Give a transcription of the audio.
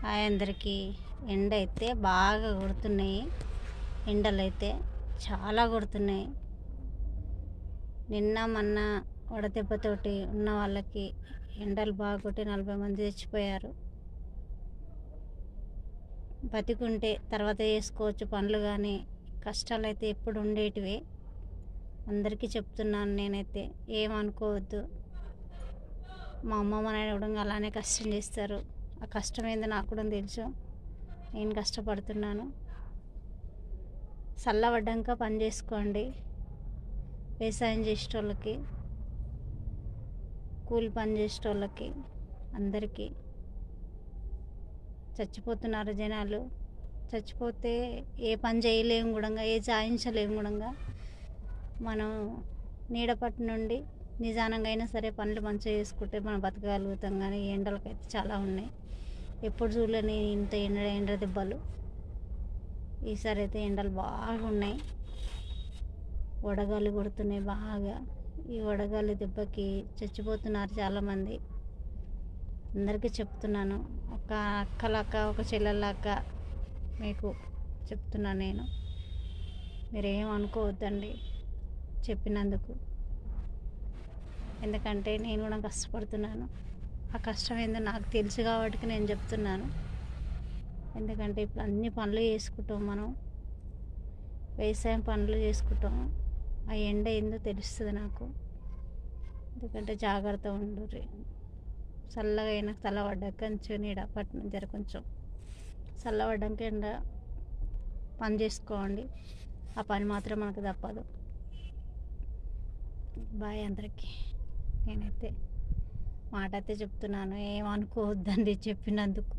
Hi అందరికీ. ఎండ అయితే బాగా కొడుతున్నాయి. ఎండలైతే చాలా కొడుతున్నాయి. నిన్న మొన్న వడదెబ్బతోటి ఉన్న వాళ్ళకి ఎండలు బాగా కొట్టి 40 మంది చచ్చిపోయారు. బతికుంటే తర్వాత చేసుకోవచ్చు పనులు, కానీ కష్టాలు అయితే ఎప్పుడు ఉండేటివే. అందరికీ చెప్తున్నాను నేనైతే, ఏమనుకోవద్దు. మా అమ్మమ్మ నాయన కూడా అలానే కష్టం చేస్తారు. ఆ కష్టం ఏందో నాకు కూడా తెలుసు. నేను కష్టపడుతున్నాను. చల్లబడ్డాక పని చేసుకోండి. వ్యవసాయం చేసేటోళ్ళకి, కూలి పని చేసేటోళ్ళకి అందరికీ. చచ్చిపోతున్నారు జనాలు. చచ్చిపోతే ఏ పని చేయలేము కూడా, ఏ సాయించలేము కూడా. మనం నీడపట్టు నుండి నిదానంగా అయినా సరే పనులు మంచిగా చేసుకుంటే మనం బతకగలుగుతాం. కానీ ఎండలకైతే చాలా ఉన్నాయి. ఎప్పుడు చూడలేని ఇంత ఎండ దెబ్బలు. ఈసారి అయితే ఎండలు బాగున్నాయి. వడగాలి కొడుతున్నాయి బాగా. ఈ వడగాలి దెబ్బకి చచ్చిపోతున్నారు చాలామంది. అందరికీ చెప్తున్నాను, ఒక అక్కలాక ఒక చెల్లెళ్ళాక మీకు చెప్తున్నాను నేను. మీరేం అనుకోవద్దండి చెప్పినందుకు. ఎందుకంటే నేను కూడా కష్టపడుతున్నాను. ఆ కష్టం ఏందో నాకు తెలుసు కాబట్టి నేను చెప్తున్నాను. ఎందుకంటే ఇప్పుడు అన్ని పనులు చేసుకుంటాం, మనం వ్యవసాయం పనులు చేసుకుంటాం. ఆ ఎండ ఏందో తెలుస్తుంది నాకు. ఎందుకంటే జాగ్రత్త ఉండుర్రి. చల్లగా అయినా చల్లబడ్డాక కొంచెం నీడ పట్టిన జర కొంచెం చల్లబడ్డాక ఎండ పని చేసుకోండి. ఆ పని మాత్రం మనకు తప్పదు. బాయ్ అందరికీ. నేనైతే మాట అయితే చెప్తున్నాను, ఏమనుకోవద్దండి చెప్పినందుకు.